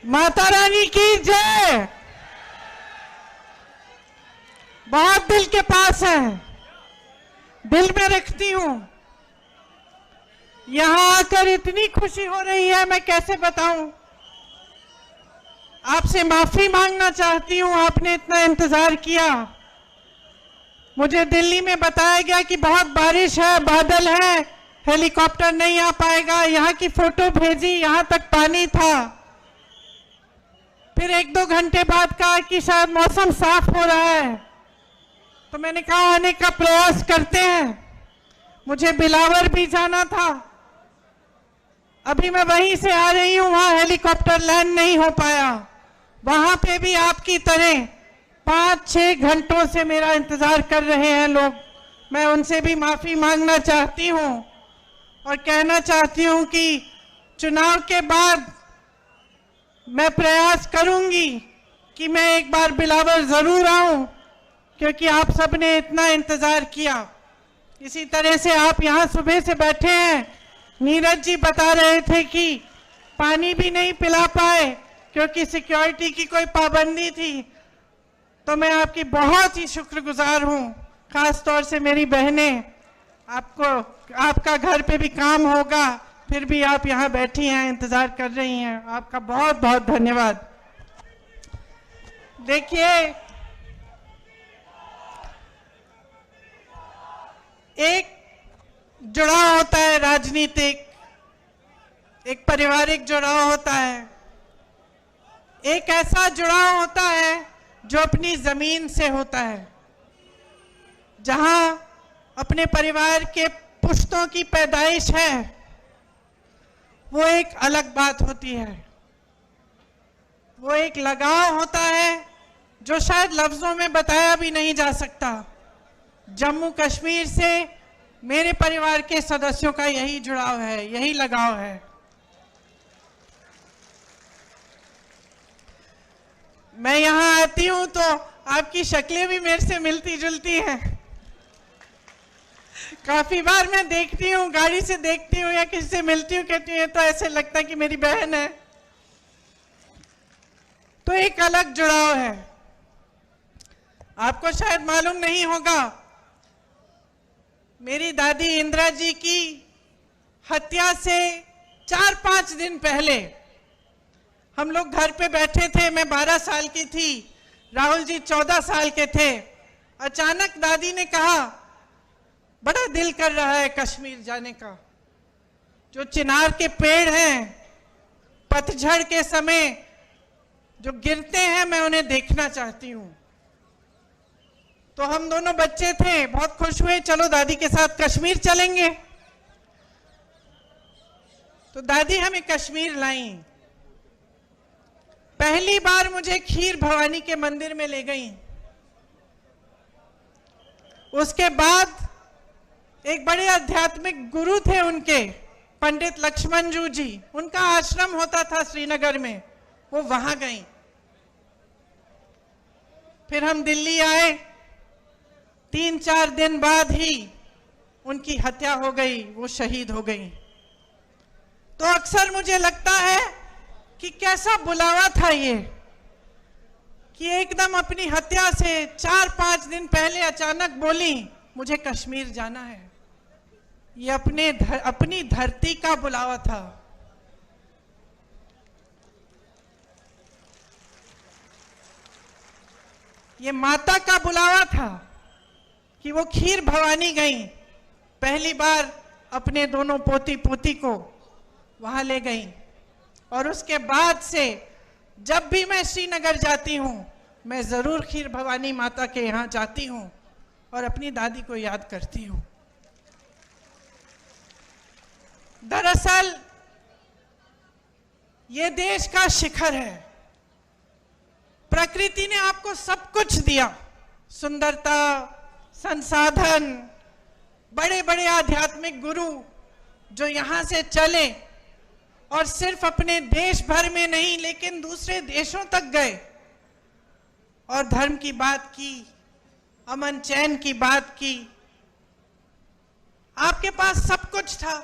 माता रानी की जय। बहुत दिल के पास है, दिल में रखती हूं। यहां आकर इतनी खुशी हो रही है, मैं कैसे बताऊं। आपसे माफी मांगना चाहती हूं, आपने इतना इंतजार किया। मुझे दिल्ली में बताया गया कि बहुत बारिश है, बादल है, हेलीकॉप्टर नहीं आ पाएगा। यहाँ की फोटो भेजी, यहाँ तक पानी था। फिर 1-2 घंटे बाद कहा कि शायद मौसम साफ हो रहा है, तो मैंने कहा आने का प्रयास करते हैं। मुझे बिलावर भी जाना था, अभी मैं वहीं से आ रही हूं, वहां हेलीकॉप्टर लैंड नहीं हो पाया। वहां पे भी आपकी तरह 5-6 घंटों से मेरा इंतजार कर रहे हैं लोग। मैं उनसे भी माफी मांगना चाहती हूं और कहना चाहती हूं कि चुनाव के बाद मैं प्रयास करूंगी कि मैं एक बार बिलावर जरूर आऊं, क्योंकि आप सबने इतना इंतजार किया। इसी तरह से आप यहाँ सुबह से बैठे हैं। नीरज जी बता रहे थे कि पानी भी नहीं पिला पाए क्योंकि सिक्योरिटी की कोई पाबंदी थी। तो मैं आपकी बहुत ही शुक्रगुजार हूँ, खास तौर से मेरी बहनें। आपका घर पे भी काम होगा, फिर भी आप यहाँ बैठी हैं, इंतजार कर रही हैं। आपका बहुत बहुत धन्यवाद। देखिए, एक जुड़ाव होता है राजनीतिक, एक पारिवारिक जुड़ाव होता है, एक ऐसा जुड़ाव होता है जो अपनी जमीन से होता है, जहां अपने परिवार के पुश्तों की पैदाइश है। वो एक अलग बात होती है, वो एक लगाव होता है जो शायद लफ्जों में बताया भी नहीं जा सकता। जम्मू कश्मीर से मेरे परिवार के सदस्यों का यही जुड़ाव है, यही लगाव है। मैं यहाँ आती हूं तो आपकी शक्लें भी मेरे से मिलती जुलती हैं। काफी बार मैं देखती हूँ, गाड़ी से देखती हूँ या किसी से मिलती हूँ, कहती हूँ तो ऐसे लगता है कि मेरी बहन है। तो एक अलग जुड़ाव है। आपको शायद मालूम नहीं होगा, मेरी दादी इंदिरा जी की हत्या से 4-5 दिन पहले हम लोग घर पे बैठे थे। मैं 12 साल की थी, राहुल जी 14 साल के थे। अचानक दादी ने कहा, बड़ा दिल कर रहा है कश्मीर जाने का। जो चिनार के पेड़ हैं, पतझड़ के समय जो गिरते हैं, मैं उन्हें देखना चाहती हूँ। तो हम दोनों बच्चे थे, बहुत खुश हुए, चलो दादी के साथ कश्मीर चलेंगे। तो दादी हमें कश्मीर लाई। पहली बार मुझे खीर भवानी के मंदिर में ले गई। उसके बाद एक बड़े आध्यात्मिक गुरु थे उनके, पंडित लक्ष्मण जी, उनका आश्रम होता था श्रीनगर में, वो वहां गई। फिर हम दिल्ली आए। 3-4 दिन बाद ही उनकी हत्या हो गई, वो शहीद हो गई। तो अक्सर मुझे लगता है कि कैसा बुलावा था ये, कि एकदम अपनी हत्या से 4-5 दिन पहले अचानक बोली मुझे कश्मीर जाना है। ये अपनी धरती का बुलावा था। ये माता का बुलावा था कि वो खीर भवानी गई। पहली बार अपने दोनों पोती पोती को वहां ले गई। और उसके बाद से जब भी मैं श्रीनगर जाती हूं, मैं जरूर खीर भवानी माता के यहाँ जाती हूं और अपनी दादी को याद करती हूं। दरअसल ये देश का शिखर है। प्रकृति ने आपको सब कुछ दिया, सुंदरता, संसाधन, बड़े बड़े आध्यात्मिक गुरु जो यहां से चले और सिर्फ अपने देश भर में नहीं लेकिन दूसरे देशों तक गए और धर्म की बात की, अमन चैन की बात की। आपके पास सब कुछ था,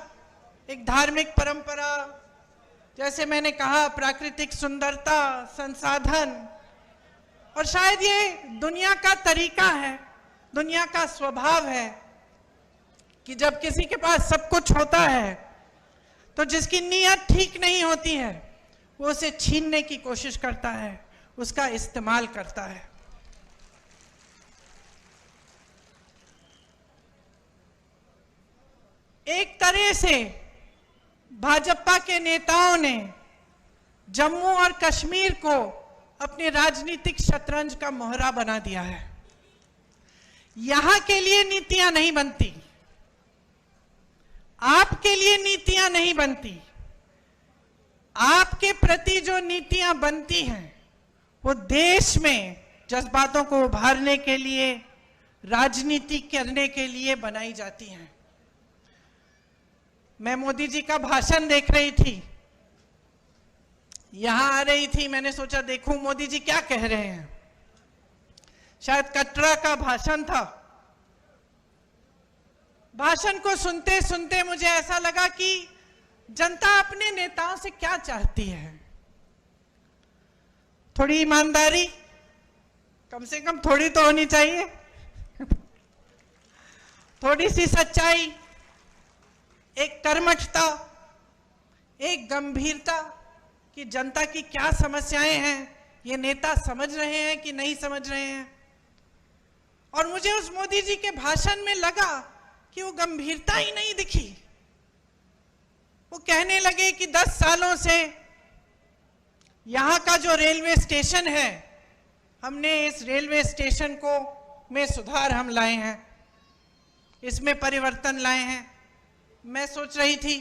एक धार्मिक परंपरा, जैसे मैंने कहा, प्राकृतिक सुंदरता, संसाधन, और शायद ये दुनिया का तरीका है, दुनिया का स्वभाव है कि जब किसी के पास सब कुछ होता है तो जिसकी नीयत ठीक नहीं होती है वो उसे छीनने की कोशिश करता है, उसका इस्तेमाल करता है। एक तरह से भाजपा के नेताओं ने जम्मू और कश्मीर को अपने राजनीतिक शतरंज का मोहरा बना दिया है। यहां के लिए नीतियां नहीं बनती, आपके लिए नीतियां नहीं बनती, आपके प्रति जो नीतियां बनती हैं वो देश में जज्बातों को उभारने के लिए, राजनीति करने के लिए बनाई जाती हैं। मैं मोदी जी का भाषण देख रही थी, यहां आ रही थी, मैंने सोचा देखूं मोदी जी क्या कह रहे हैं। शायद कटरा का भाषण था। भाषण को सुनते सुनते मुझे ऐसा लगा कि जनता अपने नेताओं से क्या चाहती है। थोड़ी ईमानदारी, कम से कम थोड़ी तो होनी चाहिए, थोड़ी सी सच्चाई, एक कर्मठता, एक गंभीरता कि जनता की क्या समस्याएं हैं, ये नेता समझ रहे हैं कि नहीं समझ रहे हैं। और मुझे उस मोदी जी के भाषण में लगा कि वो गंभीरता ही नहीं दिखी। वो कहने लगे कि 10 सालों से यहाँ का जो रेलवे स्टेशन है, हमने इस रेलवे स्टेशन को में सुधार हम लाए हैं, इसमें परिवर्तन लाए हैं। मैं सोच रही थी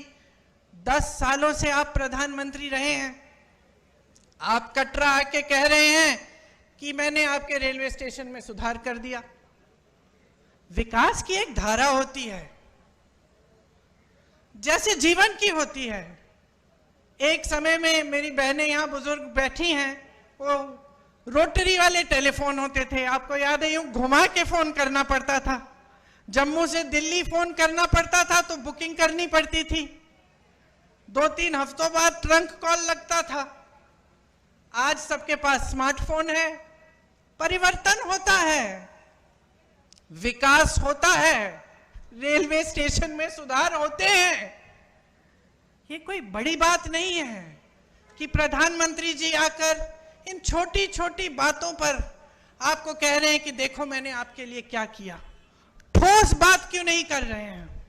10 सालों से आप प्रधानमंत्री रहे हैं, आप कटरा आके कह रहे हैं कि मैंने आपके रेलवे स्टेशन में सुधार कर दिया। विकास की एक धारा होती है, जैसे जीवन की होती है। एक समय में मेरी बहनें यहाँ बुजुर्ग बैठी हैं, वो रोटरी वाले टेलीफोन होते थे, आपको याद है, यूं घुमा के फोन करना पड़ता था। जम्मू से दिल्ली फोन करना पड़ता था तो बुकिंग करनी पड़ती थी, 2-3 हफ्तों बाद ट्रंक कॉल लगता था। आज सबके पास स्मार्टफोन है। परिवर्तन होता है, विकास होता है, रेलवे स्टेशन में सुधार होते हैं। ये कोई बड़ी बात नहीं है कि प्रधानमंत्री जी आकर इन छोटी छोटी बातों पर आपको कह रहे हैं कि देखो मैंने आपके लिए क्या किया। ठोस बात क्यों नहीं कर रहे हैं?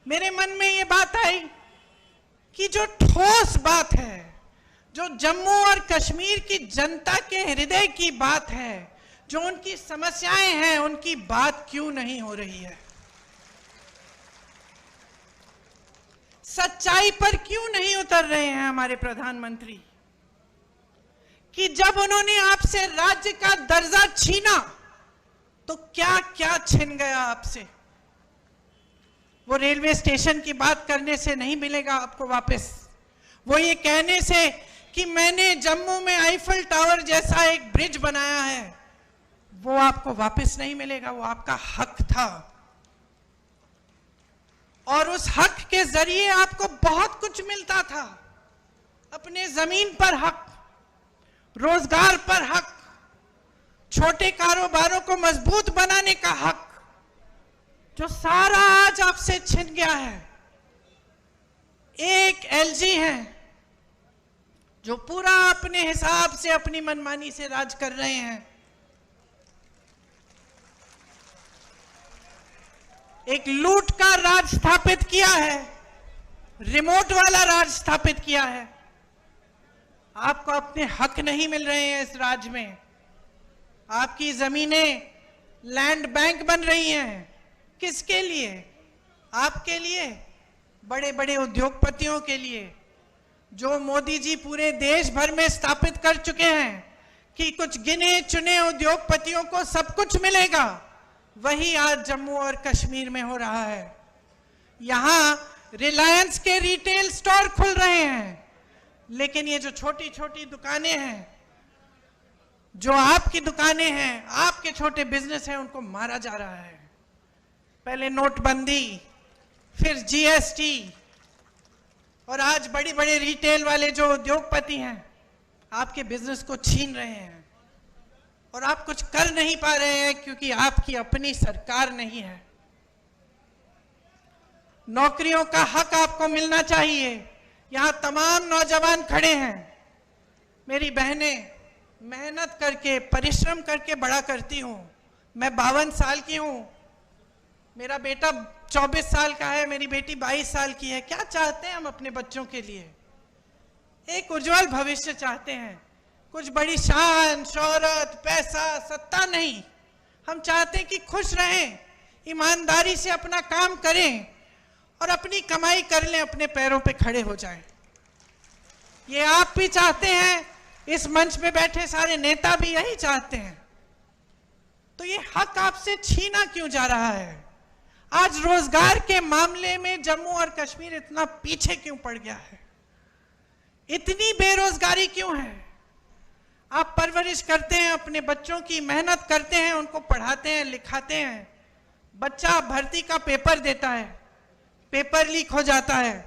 मेरे मन में ये बात आई कि जो ठोस बात है, जो जम्मू और कश्मीर की जनता के हृदय की बात है, जो उनकी समस्याएं हैं, उनकी बात क्यों नहीं हो रही है? सच्चाई पर क्यों नहीं उतर रहे हैं हमारे प्रधानमंत्री? कि जब उन्होंने आपसे राज्य का दर्जा छीना तो क्या क्या छिन गया आपसे। वो रेलवे स्टेशन की बात करने से नहीं मिलेगा आपको वापस। वो ये कहने से कि मैंने जम्मू में आईफल टावर जैसा एक ब्रिज बनाया है, वो आपको वापस नहीं मिलेगा। वो आपका हक था और उस हक के जरिए आपको बहुत कुछ मिलता था। अपने जमीन पर हक, रोजगार पर हक, छोटे कारोबारों को मजबूत बनाने का हक, जो सारा आज आपसे छिन गया है। एक एलजी है जो पूरा अपने हिसाब से, अपनी मनमानी से राज कर रहे हैं। एक लूट का राज स्थापित किया है, रिमोट वाला राज स्थापित किया है। आपको अपने हक नहीं मिल रहे हैं इस राज्य में। आपकी जमीनें लैंड बैंक बन रही हैं। किसके लिए? आपके लिए, बड़े बड़े उद्योगपतियों के लिए, जो मोदी जी पूरे देश भर में स्थापित कर चुके हैं कि कुछ गिने चुने उद्योगपतियों को सब कुछ मिलेगा। वही आज जम्मू और कश्मीर में हो रहा है। यहां रिलायंस के रिटेल स्टोर खुल रहे हैं, लेकिन ये जो छोटी छोटी दुकानें हैं, जो आपकी दुकानें हैं, आपके छोटे बिजनेस हैं, उनको मारा जा रहा है। पहले नोटबंदी, फिर जीएसटी, और आज बड़ी बड़े रिटेल वाले जो उद्योगपति हैं आपके बिजनेस को छीन रहे हैं और आप कुछ कर नहीं पा रहे हैं क्योंकि आपकी अपनी सरकार नहीं है। नौकरियों का हक आपको मिलना चाहिए। यहां तमाम नौजवान खड़े हैं, मेरी बहनें मेहनत करके परिश्रम करके बड़ा करती हूं। मैं 52 साल की हूं, मेरा बेटा 24 साल का है, मेरी बेटी 22 साल की है। क्या चाहते हैं हम अपने बच्चों के लिए? एक उज्जवल भविष्य चाहते हैं, कुछ बड़ी शान शोहरत पैसा सत्ता नहीं। हम चाहते हैं कि खुश रहें, ईमानदारी से अपना काम करें और अपनी कमाई कर लें, अपने पैरों पे खड़े हो जाएं। ये आप भी चाहते हैं, इस मंच पे बैठे सारे नेता भी यही चाहते हैं। तो ये हक आपसे छीना क्यों जा रहा है? आज रोजगार के मामले में जम्मू और कश्मीर इतना पीछे क्यों पड़ गया है? इतनी बेरोजगारी क्यों है? आप परवरिश करते हैं अपने बच्चों की, मेहनत करते हैं, उनको पढ़ाते हैं लिखाते हैं। बच्चा भर्ती का पेपर देता है, पेपर लीक हो जाता है,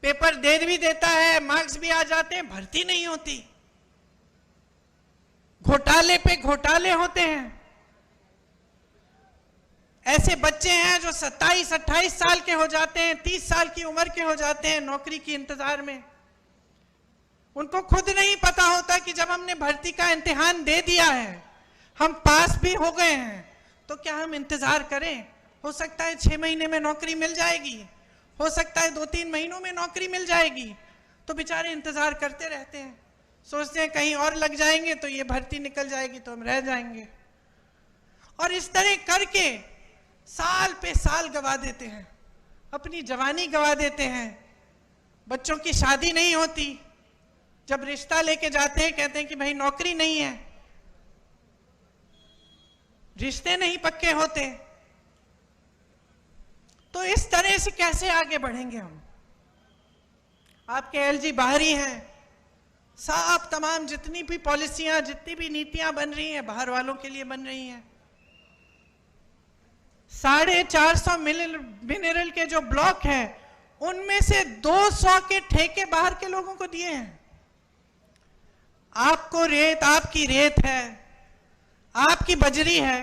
पेपर दे भी देता है, मार्क्स भी आ जाते हैं, भर्ती नहीं होती। घोटाले पे घोटाले होते हैं। ऐसे बच्चे हैं जो 27-28 साल के हो जाते हैं, 30 साल की उम्र के हो जाते हैं नौकरी की इंतजार में। उनको खुद नहीं पता होता कि जब हमने भर्ती का इम्तिहान दे दिया है, हम पास भी हो गए हैं, तो क्या हम इंतजार करें? हो सकता है 6 महीने में नौकरी मिल जाएगी, हो सकता है 2-3 महीनों में नौकरी मिल जाएगी। तो बेचारे इंतजार करते रहते हैं, सोचते हैं कहीं और लग जाएंगे तो ये भर्ती निकल जाएगी तो हम रह जाएंगे। और इस तरह करके साल पे साल गवा देते हैं, अपनी जवानी गवा देते हैं। बच्चों की शादी नहीं होती, जब रिश्ता लेके जाते हैं कहते हैं कि भाई नौकरी नहीं है, रिश्ते नहीं पक्के होते। तो इस तरह से कैसे आगे बढ़ेंगे हम? आपके एलजी बाहरी हैं, साफ तमाम जितनी भी पॉलिसियां, जितनी भी नीतियां बन रही हैं बाहर वालों के लिए बन रही हैं। 450 मिनरल के जो ब्लॉक हैं उनमें से 200 के ठेके बाहर के लोगों को दिए हैं। आपको रेत, आपकी रेत है, आपकी बजरी है,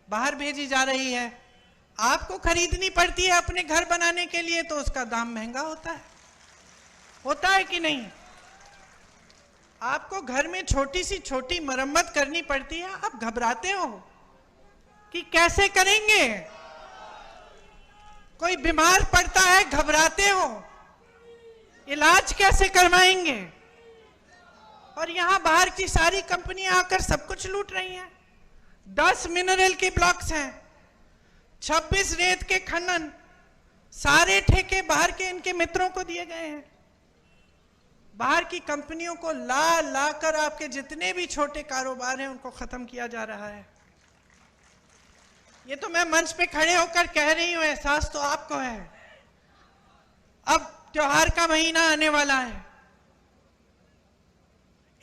बाहर भेजी जा रही है, आपको खरीदनी पड़ती है अपने घर बनाने के लिए, तो उसका दाम महंगा होता है कि नहीं? आपको घर में छोटी सी छोटी मरम्मत करनी पड़ती है, आप घबराते हो कि कैसे करेंगे? कोई बीमार पड़ता है, घबराते हो, इलाज कैसे करवाएंगे? और यहां बाहर की सारी कंपनियां आकर सब कुछ लूट रही हैं। 10 मिनरल के ब्लॉक्स हैं, 26 रेत के खनन, सारे ठेके बाहर के इनके मित्रों को दिए गए हैं। बाहर की कंपनियों को ला कर आपके जितने भी छोटे कारोबार हैं उनको खत्म किया जा रहा है। ये तो मैं मंच पे खड़े होकर कह रही हूं, एहसास तो आपको है। अब त्योहार का महीना आने वाला है,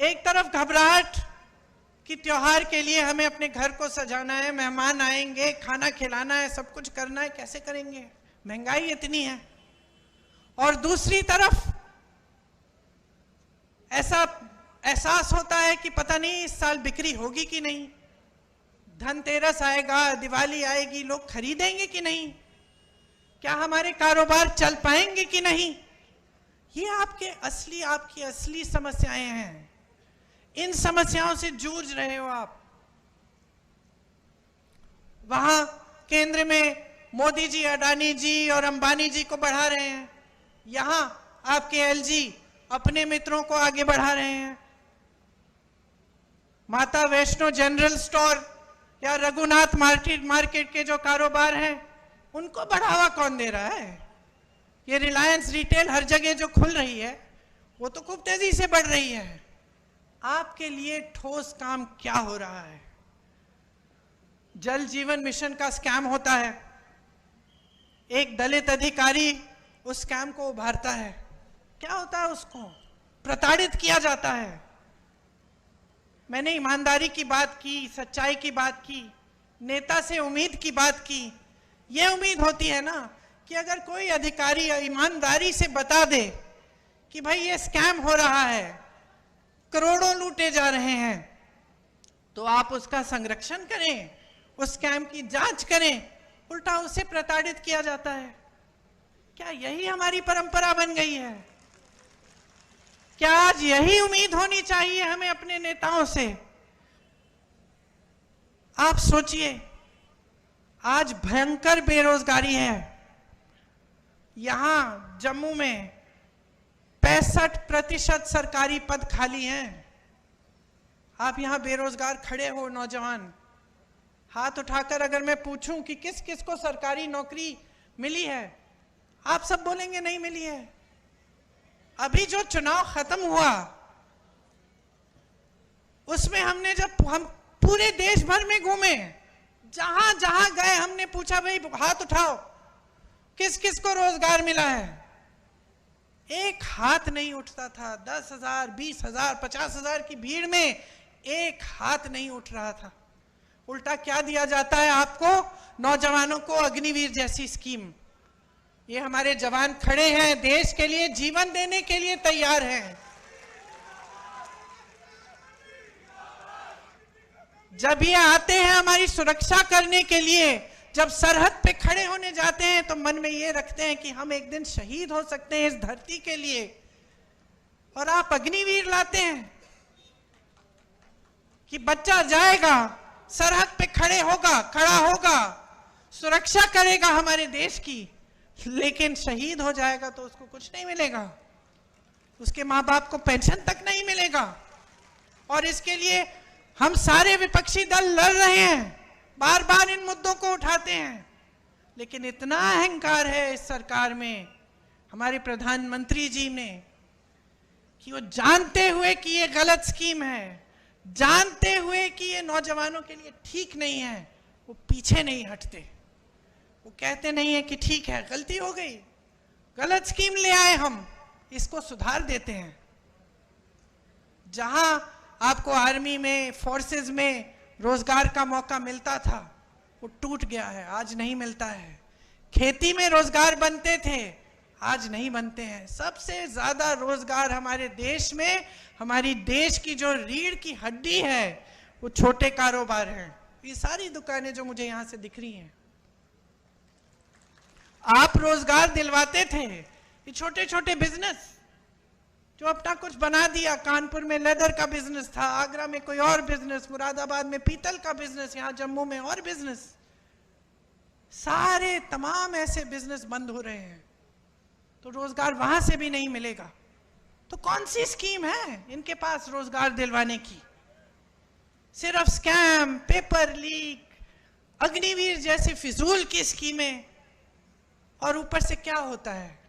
एक तरफ घबराहट कि त्योहार के लिए हमें अपने घर को सजाना है, मेहमान आएंगे, खाना खिलाना है, सब कुछ करना है, कैसे करेंगे? महंगाई इतनी है। और दूसरी तरफ ऐसा एहसास होता है कि पता नहीं इस साल बिक्री होगी कि नहीं, धनतेरस आएगा, दिवाली आएगी, लोग खरीदेंगे कि नहीं, क्या हमारे कारोबार चल पाएंगे कि नहीं? ये आपकी असली समस्याएं हैं। इन समस्याओं से जूझ रहे हो आप। वहां केंद्र में मोदी जी, अडानी जी और अंबानी जी को बढ़ा रहे हैं, यहां आपके एलजी अपने मित्रों को आगे बढ़ा रहे हैं। माता वैष्णो जनरल स्टोर या रघुनाथ मार्केट के जो कारोबार हैं उनको बढ़ावा कौन दे रहा है? ये रिलायंस रिटेल हर जगह जो खुल रही है वो तो खूब तेजी से बढ़ रही है। आपके लिए ठोस काम क्या हो रहा है? जल जीवन मिशन का स्कैम होता है, एक दलित अधिकारी उस स्कैम को उभारता है। क्या होता है? उसको प्रताड़ित किया जाता है। मैंने ईमानदारी की बात की, सच्चाई की बात की, नेता से उम्मीद की बात की। यह उम्मीद होती है ना कि अगर कोई अधिकारी ईमानदारी से बता दे कि भाई ये स्कैम हो रहा है, करोड़ों लूटे जा रहे हैं, तो आप उसका संरक्षण करें, उस स्कैम की जांच करें, उल्टा उसे प्रताड़ित किया जाता है। क्या यही हमारी परंपरा बन गई है? क्या आज यही उम्मीद होनी चाहिए हमें अपने नेताओं से? आप सोचिए, आज भयंकर बेरोजगारी है। यहां जम्मू में 65% सरकारी पद खाली हैं। आप यहां बेरोजगार खड़े हो नौजवान, हाथ उठाकर अगर मैं पूछूं कि किस किस को सरकारी नौकरी मिली है, आप सब बोलेंगे नहीं मिली है। अभी जो चुनाव खत्म हुआ उसमें हमने जब हम पूरे देश भर में घूमे, जहां जहां गए हमने पूछा भाई हाथ उठाओ, किस किस को रोजगार मिला है? एक हाथ नहीं उठता था। 10,000, 20,000, 50,000 की भीड़ में एक हाथ नहीं उठ रहा था। उल्टा क्या दिया जाता है आपको? नौजवानों को अग्निवीर जैसी स्कीम। ये हमारे जवान खड़े हैं, देश के लिए जीवन देने के लिए तैयार हैं। जब ये आते हैं हमारी सुरक्षा करने के लिए, जब सरहद पे खड़े होने जाते हैं, तो मन में ये रखते हैं कि हम एक दिन शहीद हो सकते हैं इस धरती के लिए, और आप अग्निवीर लाते हैं कि बच्चा जाएगा, सरहद पे खड़ा होगा, सुरक्षा करेगा हमारे देश की, लेकिन शहीद हो जाएगा तो उसको कुछ नहीं मिलेगा, उसके माँ बाप को पेंशन तक नहीं मिलेगा। और इसके लिए हम सारे विपक्षी दल लड़ रहे हैं, बार बार इन मुद्दों को उठाते हैं, लेकिन इतना अहंकार है इस सरकार में, हमारे प्रधानमंत्री जी ने, कि वो जानते हुए कि ये गलत स्कीम है, जानते हुए कि ये नौजवानों के लिए ठीक नहीं है, वो पीछे नहीं हटते। वो कहते नहीं है कि ठीक है, गलती हो गई, गलत स्कीम ले आए, हम इसको सुधार देते हैं। जहां आपको आर्मी में, फोर्सेस में रोजगार का मौका मिलता था, वो टूट गया है, आज नहीं मिलता है। खेती में रोजगार बनते थे, आज नहीं बनते हैं। सबसे ज्यादा रोजगार हमारे देश में, हमारी देश की जो रीढ़ की हड्डी है, वो छोटे कारोबार हैं। ये सारी दुकानें जो मुझे यहां से दिख रही हैं, आप रोजगार दिलवाते थे। ये छोटे छोटे बिजनेस जो अपना कुछ बना दिया, कानपुर में लेदर का बिजनेस था, आगरा में कोई और बिजनेस, मुरादाबाद में पीतल का बिजनेस, यहां जम्मू में और बिजनेस, सारे तमाम ऐसे बिजनेस बंद हो रहे हैं, तो रोजगार वहां से भी नहीं मिलेगा। तो कौन सी स्कीम है इनके पास रोजगार दिलवाने की? सिर्फ स्कैम, पेपर लीक, अग्निवीर जैसी फिजूल की स्कीमें। और ऊपर से क्या होता है?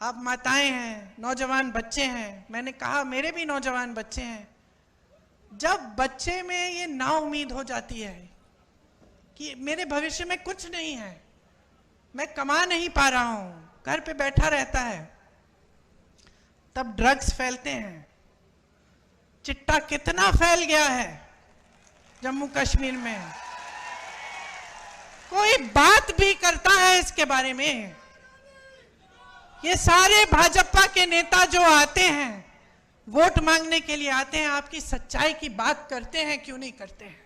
आप माताएं हैं, नौजवान बच्चे हैं, मैंने कहा मेरे भी नौजवान बच्चे हैं। जब बच्चे में ये नाउम्मीद हो जाती है कि मेरे भविष्य में कुछ नहीं है, मैं कमा नहीं पा रहा हूं, घर पे बैठा रहता है, तब ड्रग्स फैलते हैं। चिट्टा कितना फैल गया है जम्मू कश्मीर में, कोई बात भी करता है इसके बारे में? ये सारे भाजपा के नेता जो आते हैं, वोट मांगने के लिए आते हैं, आपकी सच्चाई की बात करते हैं क्यों नहीं करते हैं?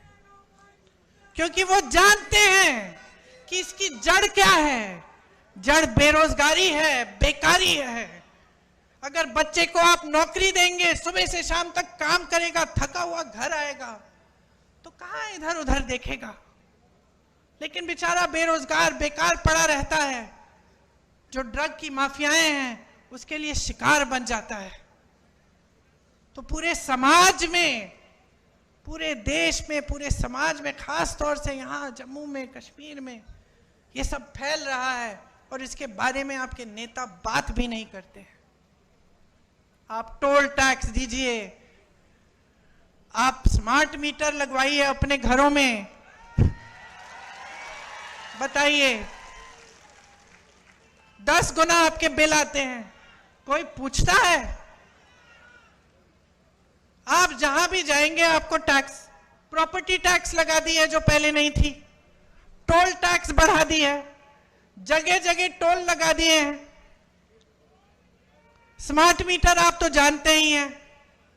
क्योंकि वो जानते हैं कि इसकी जड़ क्या है। जड़ बेरोजगारी है, बेकारी है। अगर बच्चे को आप नौकरी देंगे, सुबह से शाम तक काम करेगा, थका हुआ घर आएगा, तो कहां इधर उधर देखेगा? लेकिन बेचारा बेरोजगार, बेकार पड़ा रहता है। जो ड्रग की माफियाएं हैं, उसके लिए शिकार बन जाता है। तो पूरे समाज में, पूरे देश में, पूरे समाज में, खास तौर से यहाँ जम्मू में, कश्मीर में ये सब फैल रहा है, और इसके बारे में आपके नेता बात भी नहीं करते हैं। आप टोल टैक्स दीजिए, आप स्मार्ट मीटर लगवाइए अपने घरों में, बताइए 10 गुना आपके बिल आते हैं, कोई पूछता है? आप जहां भी जाएंगे आपको टैक्स, प्रॉपर्टी टैक्स लगा दी है जो पहले नहीं थी, टोल टैक्स बढ़ा दी है, जगह जगह टोल लगा दिए हैं। स्मार्ट मीटर आप तो जानते ही हैं,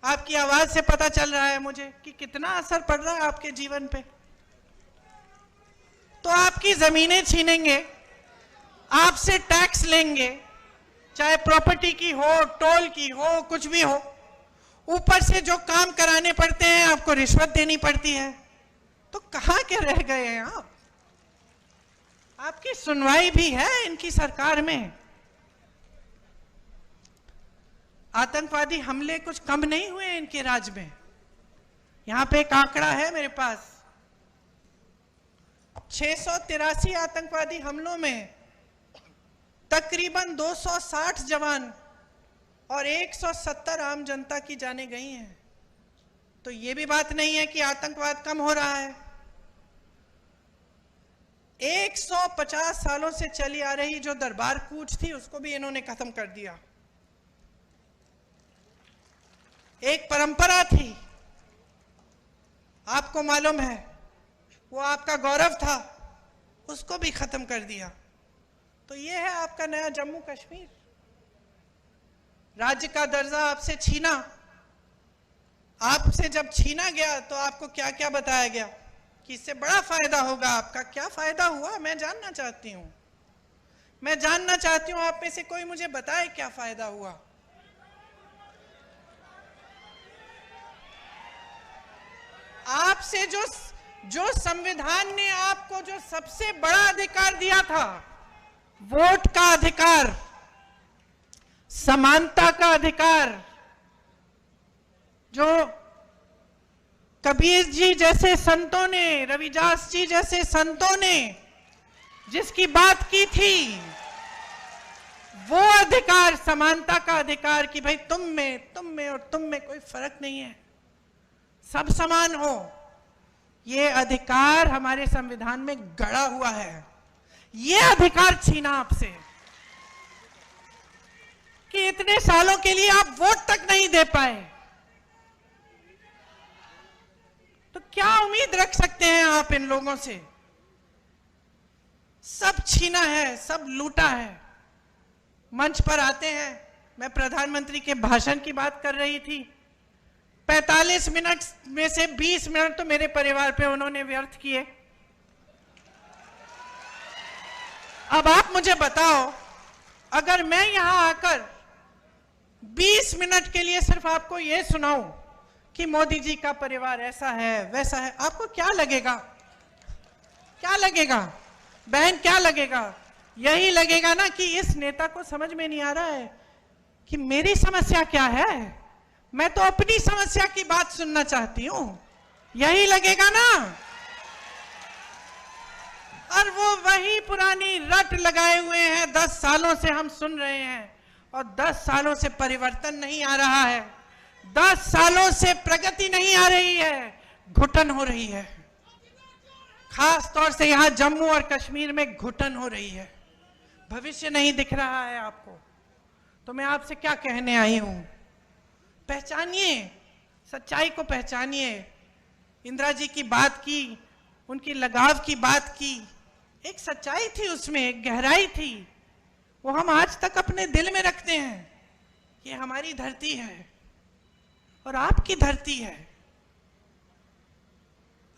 आपकी आवाज से पता चल रहा है मुझे कि कितना असर पड़ रहा है आपके जीवन पे। तो आपकी जमीनें छीनेंगे, आपसे टैक्स लेंगे, चाहे प्रॉपर्टी की हो, टोल की हो, कुछ भी हो। ऊपर से जो काम कराने पड़ते हैं आपको रिश्वत देनी पड़ती है। तो कहां के रह गए हैं आप? आपकी सुनवाई भी है इनकी सरकार में। आतंकवादी हमले कुछ कम नहीं हुए इनके राज में। यहां पे एक आंकड़ा है मेरे पास, 683 आतंकवादी हमलों में तकरीबन 260 जवान और 170 आम जनता की जानें गई हैं। तो ये भी बात नहीं है कि आतंकवाद कम हो रहा है। 150 सालों से चली आ रही जो दरबार कूच थी उसको भी इन्होंने खत्म कर दिया। एक परंपरा थी, आपको मालूम है, वो आपका गौरव था, उसको भी खत्म कर दिया। तो ये है आपका नया जम्मू कश्मीर। राज्य का दर्जा आपसे छीना। आपसे जब छीना गया तो आपको क्या क्या बताया गया कि इससे बड़ा फायदा होगा आपका। क्या फायदा हुआ मैं जानना चाहती हूं। मैं जानना चाहती हूं आप में से कोई मुझे बताए क्या फायदा हुआ। आपसे जो संविधान ने आपको जो सबसे बड़ा अधिकार दिया था, वोट का अधिकार, समानता का अधिकार, जो कबीर जी जैसे संतों ने, रविदास जी जैसे संतों ने जिसकी बात की थी, वो अधिकार, समानता का अधिकार कि भाई तुम में और तुम में कोई फर्क नहीं है, सब समान हो, ये अधिकार हमारे संविधान में गड़ा हुआ है। ये अधिकार छीना आपसे कि इतने सालों के लिए आप वोट तक नहीं दे पाए। तो क्या उम्मीद रख सकते हैं आप इन लोगों से? सब छीना है, सब लूटा है। मंच पर आते हैं, मैं प्रधानमंत्री के भाषण की बात कर रही थी, 45 मिनट में से 20 मिनट तो मेरे परिवार पे उन्होंने व्यर्थ किए। अब आप मुझे बताओ, अगर मैं यहां आकर 20 मिनट के लिए सिर्फ आपको यह सुनाऊं कि मोदी जी का परिवार ऐसा है वैसा है, आपको क्या लगेगा? क्या लगेगा बहन, क्या लगेगा? यही लगेगा ना कि इस नेता को समझ में नहीं आ रहा है कि मेरी समस्या क्या है, मैं तो अपनी समस्या की बात सुनना चाहती हूं। यही लगेगा ना। और वो वही पुरानी रट लगाए हुए हैं, 10 सालों से हम सुन रहे हैं और 10 सालों से परिवर्तन नहीं आ रहा है, 10 सालों से प्रगति नहीं आ रही है, घुटन हो रही है। खास तौर से यहां जम्मू और कश्मीर में घुटन हो रही है, भविष्य नहीं दिख रहा है आपको। तो मैं आपसे क्या कहने आई हूं, पहचानिए, सच्चाई को पहचानिए। इंदिरा जी की बात की, उनकी लगाव की बात की, एक सच्चाई थी उसमें, एक गहराई थी, वो हम आज तक अपने दिल में रखते हैं। ये हमारी धरती है और आपकी धरती है।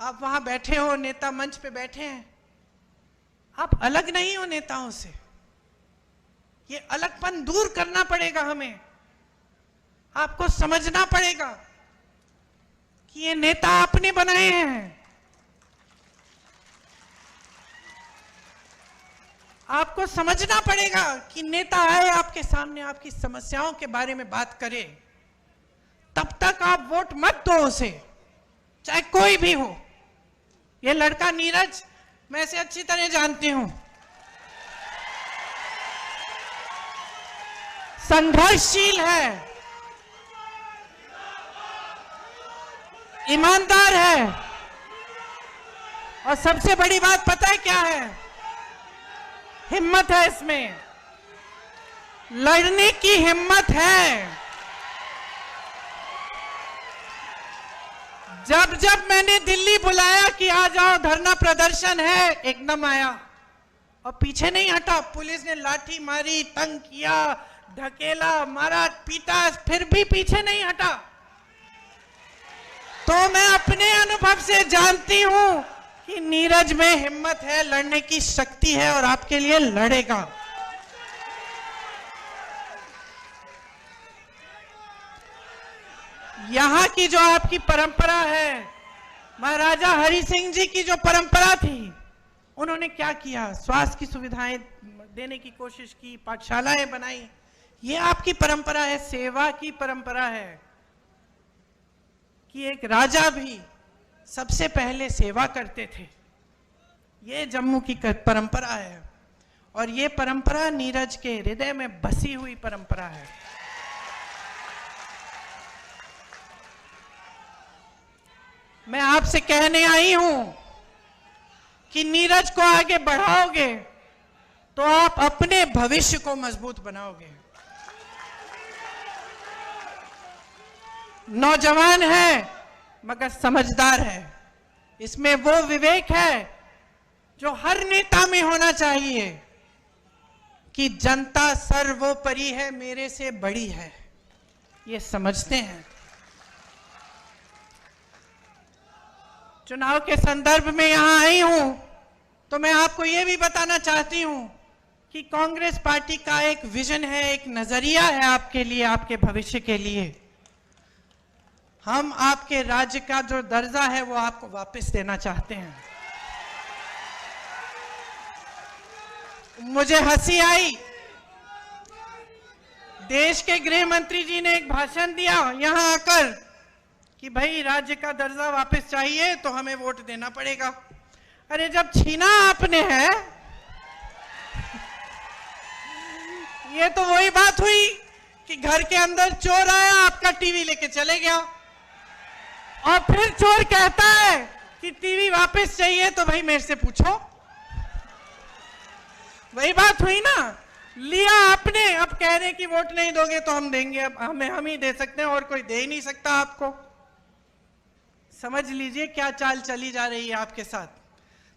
आप वहां बैठे हो, नेता मंच पे बैठे हैं, आप अलग नहीं हो नेताओं से। ये अलगपन दूर करना पड़ेगा हमें। आपको समझना पड़ेगा कि ये नेता आपने बनाए हैं। आपको समझना पड़ेगा कि नेता आए आपके सामने, आपकी समस्याओं के बारे में बात करे, तब तक आप वोट मत दो उसे, चाहे कोई भी हो। ये लड़का नीरज, मैं इसे अच्छी तरह जानती हूं, संघर्षशील है, ईमानदार है, और सबसे बड़ी बात पता है क्या है? हिम्मत है इसमें, लड़ने की हिम्मत है। जब जब मैंने दिल्ली बुलाया कि आ जाओ धरना प्रदर्शन है, एकदम आया और पीछे नहीं हटा। पुलिस ने लाठी मारी, तंग किया, ढकेला, मारा, पीटा, फिर भी पीछे नहीं हटा। तो मैं अपने अनुभव से जानती हूं कि नीरज में हिम्मत है, लड़ने की शक्ति है और आपके लिए लड़ेगा। यहां की जो आपकी परंपरा है, महाराजा हरि सिंह जी की जो परंपरा थी, उन्होंने क्या किया? स्वास्थ्य की सुविधाएं देने की कोशिश की, पाठशालाएं बनाई। ये आपकी परंपरा है, सेवा की परंपरा है कि एक राजा भी सबसे पहले सेवा करते थे। ये जम्मू की परंपरा है और ये परंपरा नीरज के हृदय में बसी हुई परंपरा है। मैं आपसे कहने आई हूं कि नीरज को आगे बढ़ाओगे तो आप अपने भविष्य को मजबूत बनाओगे। नौजवान है मगर समझदार है। इसमें वो विवेक है जो हर नेता में होना चाहिए कि जनता सर्वोपरि है, मेरे से बड़ी है, ये समझते हैं। चुनाव के संदर्भ में यहां आई हूं तो मैं आपको यह भी बताना चाहती हूं कि कांग्रेस पार्टी का एक विजन है, एक नजरिया है आपके लिए, आपके भविष्य के लिए। हम आपके राज्य का जो दर्जा है वो आपको वापस देना चाहते हैं। मुझे हंसी आई, देश के गृह मंत्री जी ने एक भाषण दिया यहां आकर कि भाई राज्य का दर्जा वापस चाहिए तो हमें वोट देना पड़ेगा। अरे जब छीना आपने है, ये तो वही बात हुई कि घर के अंदर चोर आया, आपका टीवी लेके चले गया और फिर चोर कहता है कि टीवी वापस चाहिए तो भाई मेरे से पूछो। वही बात हुई ना, लिया आपने, अब कह रहे कि वोट नहीं दोगे तो हम देंगे। अब हम ही दे सकते हैं और कोई दे ही नहीं सकता आपको। समझ लीजिए क्या चाल चली जा रही है आपके साथ।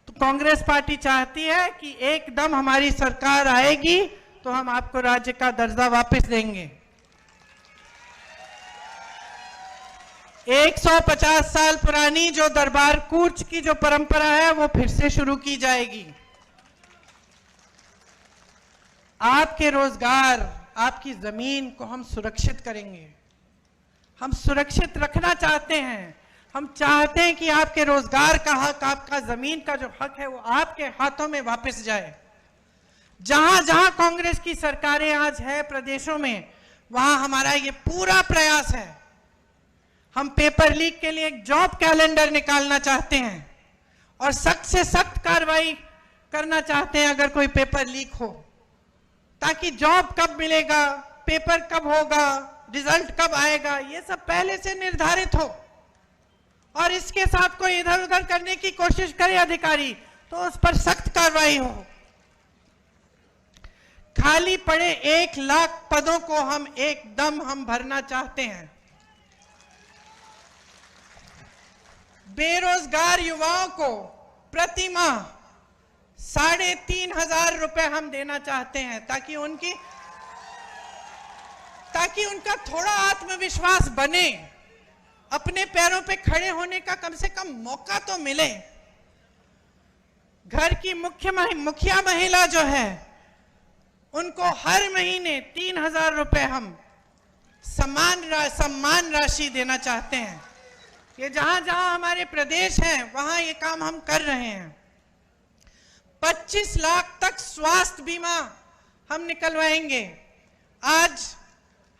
तो कांग्रेस पार्टी चाहती है कि एकदम हमारी सरकार आएगी तो हम आपको राज्य का दर्जा वापस देंगे। 150 साल पुरानी जो दरबार कूच की जो परंपरा है वो फिर से शुरू की जाएगी। आपके रोजगार, आपकी जमीन को हम सुरक्षित करेंगे। हम सुरक्षित रखना चाहते हैं। हम चाहते हैं कि आपके रोजगार का हक, आपका जमीन का जो हक है वो आपके हाथों में वापस जाए। जहां जहां कांग्रेस की सरकारें आज है प्रदेशों में, वहां हमारा ये पूरा प्रयास है। हम पेपर लीक के लिए एक जॉब कैलेंडर निकालना चाहते हैं और सख्त से सख्त कार्रवाई करना चाहते हैं अगर कोई पेपर लीक हो, ताकि जॉब कब मिलेगा, पेपर कब होगा, रिजल्ट कब आएगा, ये सब पहले से निर्धारित हो। और इसके साथ कोई इधर उधर करने की कोशिश करे अधिकारी तो उस पर सख्त कार्रवाई हो। खाली पड़े 1 लाख पदों को हम भरना चाहते हैं। बेरोजगार युवाओं को प्रति माह 3,500 रुपए हम देना चाहते हैं ताकि उनका थोड़ा आत्मविश्वास बने, अपने पैरों पे खड़े होने का कम से कम मौका तो मिले। घर की मुखिया महिला जो है उनको हर महीने 3,000 रुपए हम सम्मान राशि देना चाहते हैं। ये जहां जहां हमारे प्रदेश हैं वहां ये काम हम कर रहे हैं। 25 लाख तक स्वास्थ्य बीमा हम निकलवाएंगे। आज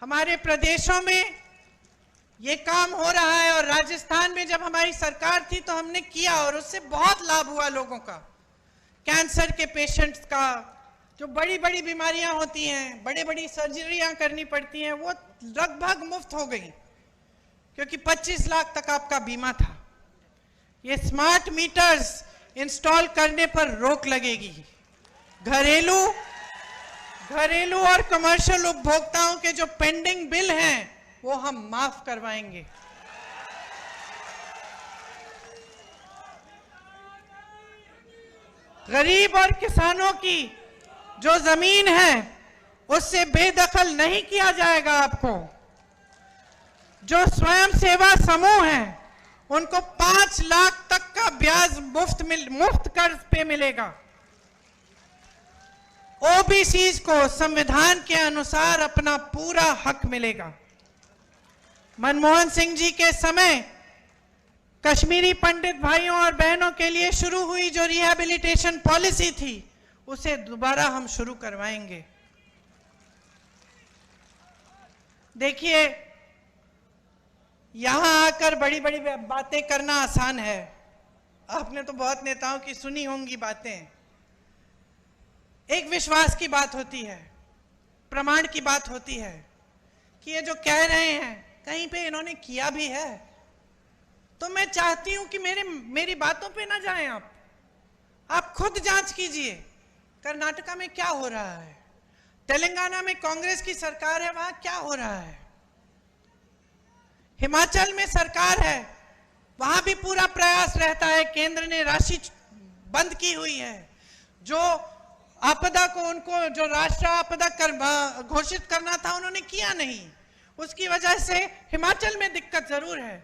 हमारे प्रदेशों में ये काम हो रहा है और राजस्थान में जब हमारी सरकार थी तो हमने किया और उससे बहुत लाभ हुआ लोगों का। कैंसर के पेशेंट्स का, जो बड़ी बड़ी बीमारियां होती हैं, बड़ी बड़ी सर्जरियां करनी पड़ती हैं, वो लगभग मुफ्त हो गई क्योंकि 25 लाख तक आपका बीमा था। ये स्मार्ट मीटर्स इंस्टॉल करने पर रोक लगेगी। घरेलू और कमर्शियल उपभोक्ताओं के जो पेंडिंग बिल हैं वो हम माफ करवाएंगे। गरीब और किसानों की जो जमीन है उससे बेदखल नहीं किया जाएगा। आपको जो स्वयं सेवा समूह है उनको 5 लाख तक का ब्याज मुफ्त कर्ज पे मिलेगा। ओबीसी को संविधान के अनुसार अपना पूरा हक मिलेगा। मनमोहन सिंह जी के समय कश्मीरी पंडित भाइयों और बहनों के लिए शुरू हुई जो रिहैबिलिटेशन पॉलिसी थी उसे दोबारा हम शुरू करवाएंगे। देखिए, यहां आकर बड़ी बड़ी बातें करना आसान है। आपने तो बहुत नेताओं की सुनी होंगी बातें। एक विश्वास की बात होती है, प्रमाण की बात होती है कि ये जो कह रहे हैं कहीं पे इन्होंने किया भी है। तो मैं चाहती हूं कि मेरी बातों पे ना जाएं आप खुद जांच कीजिए। कर्नाटका में क्या हो रहा है, तेलंगाना में कांग्रेस की सरकार है, वहां क्या हो रहा है, हिमाचल में सरकार है, वहां भी पूरा प्रयास रहता है। केंद्र ने राशि बंद की हुई है। जो आपदा को उनको जो राष्ट्रीय आपदा घोषित करना था उन्होंने किया नहीं। उसकी वजह से हिमाचल में दिक्कत जरूर है,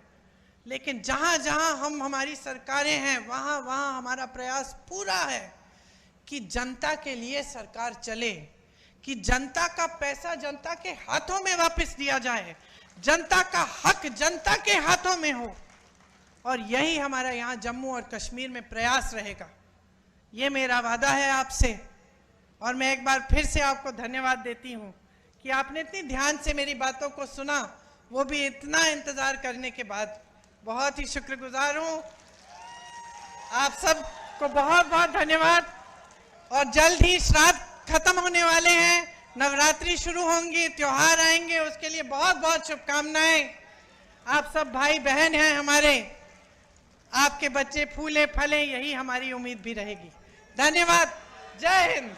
लेकिन जहां जहां हमारी सरकारें हैं वहां वहां हमारा प्रयास पूरा है कि जनता के लिए सरकार चले, कि जनता का पैसा जनता के हाथों में वापस दिया जाए, जनता का हक जनता के हाथों में हो। और यही हमारा यहाँ जम्मू और कश्मीर में प्रयास रहेगा। ये मेरा वादा है आपसे। और मैं एक बार फिर से आपको धन्यवाद देती हूँ कि आपने इतनी ध्यान से मेरी बातों को सुना, वो भी इतना इंतजार करने के बाद। बहुत ही शुक्रगुजार हूँ। आप सबको बहुत बहुत धन्यवाद। और जल्द ही श्राद्ध खत्म होने वाले हैं, नवरात्रि शुरू होंगी, त्योहार आएंगे, उसके लिए बहुत बहुत शुभकामनाएं। आप सब भाई बहन हैं हमारे, आपके बच्चे फूले फले, यही हमारी उम्मीद भी रहेगी। धन्यवाद। जय हिंद।